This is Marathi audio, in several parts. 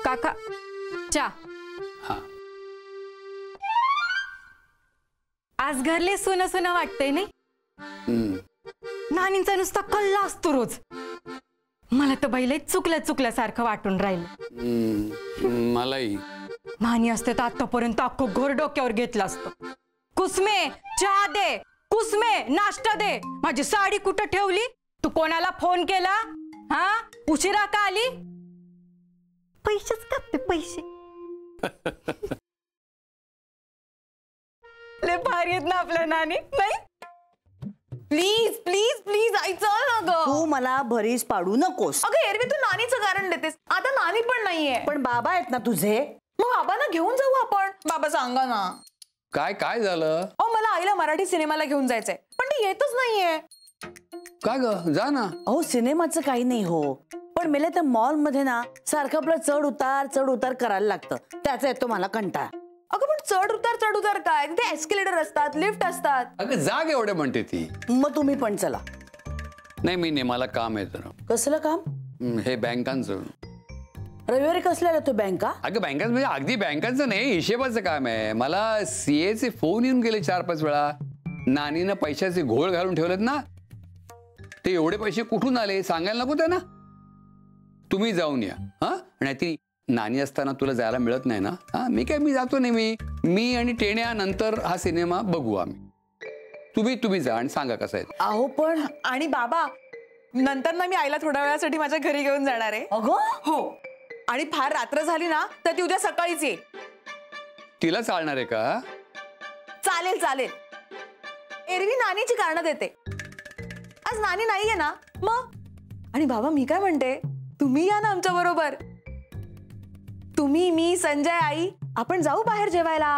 काका चा हाँ आज घरले सुन सुन वाटतंय नाही. नानींचा नुसता कल्ला असतो रोज. मला तर बैल चुकल्यासारखं वाटून राहिलं. मलाही. नानी असते तर आतापर्यंत अख्खं घर डोक्यावर घेतलं असतं. कुसमे चहा दे, कुसमे नाश्ता दे. माझी साडी कुठं ठेवली? तू कोणाला फोन केला? हा उशिरा का आली? पैसेच कापते पैसे. ले भारी आहेत ना आपल्या नानी. नाही प्लीज प्लीज प्लीज आई चल ना ग. तू मला भरीस पाडू नकोस. अगं एरवी तू नानीचं कारण देतेस. आता नानी पण नाहीये. पण बाबा आहेत ना तुझे. मग बाबांना घेऊन जाऊ आपण. बाबा सांगा ना. काय काय झालं? मला आईला मराठी सिनेमाला घेऊन जायचंय पण ती येतच नाहीये. काय ग जा ना. अहो सिनेमाचं काही नाही हो, पण मेले तर मॉल मध्ये ना सारखं आपलं चढ उतार करायला लागतं. त्याचा येतो मला कंटाळा. अगं पण चढ उतार काय? तिथे एस्केलेटर असतात, लिफ्ट असतात. अगं जाग एवढे म्हणते ती. मग तुम्ही पण चला. नाही मी नाही, मला काम आहे जरा. कसलं काम? हे बँकांचं. रविवारी कसल्या येतो बँका? अगं बँकांचं म्हणजे अगदी बँकांचं नाही, हिशेबाचं काम आहे. मला CA चे फोन येऊन गेले 4-5 वेळा. नानीनं पैशाचे घोळ घालून ठेवलेत ना, ते एवढे पैसे कुठून आले सांगायला नको त्यांना. तुम्ही जाऊन या. हा आणि ती नानी असताना तुला जायला मिळत नाही ना. हा मी जातो नेहमी. मी आणि टेण्या नंतर हा सिनेमा बघू आम्ही. तुम्ही जा आणि सांगा कसं आहे. अहो पण आणि बाबा नंतर ना मी आईला थोड्या वेळासाठी माझ्या घरी घेऊन जाणार आहे. अगं हो आणि फार रात्र झाली ना तर ती उद्या सकाळीच येईल. तिला चालणार आहे का? चालेल चालेल. एरवी नानीची कारणं देते. आज नानी नाहीये ना मग. आणि बाबा मी काय म्हणते, तुम्ही या ना आमच्या बरोबर. तुम्ही मी संजय आई आपण जाऊ बाहेर जेवायला.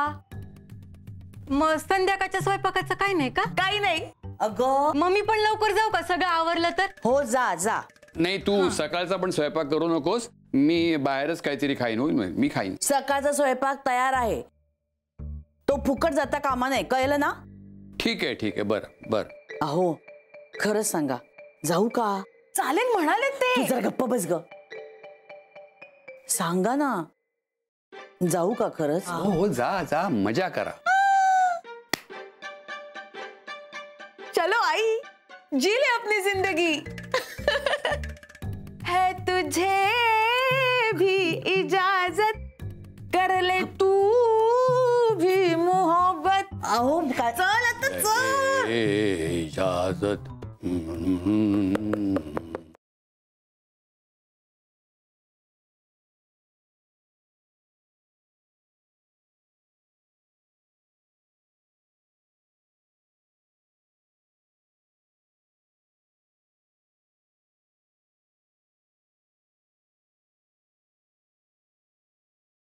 मग संध्याकाळच्या स्वयंपाकाचं काय नाही का? काही नाही. अगं मम्मी पण लवकर जाऊ का? सगळं आवरलं तर. हो जा जा. नाही तू सकाळचा पण स्वयंपाक करू नकोस. मी बाहेरच काहीतरी खाईन. होईल मी खाईन. सकाळचा स्वयंपाक तयार आहे, तो फुकट जाता कामा नाही, कळलं ना? ठीक आहे बरं. अहो खरंच सांगा जाऊ का? चालेल म्हणाले ते. तू जरा गप्प बस ग. सांगा ना जाऊ का खरंच? हो जा मजा करा. चलो आई जी ले अपनी जिंदगी. है तुझे भी इजाजत कर ले तू भी मोहब्बत. अहो काय चल आता चल. इजाजत.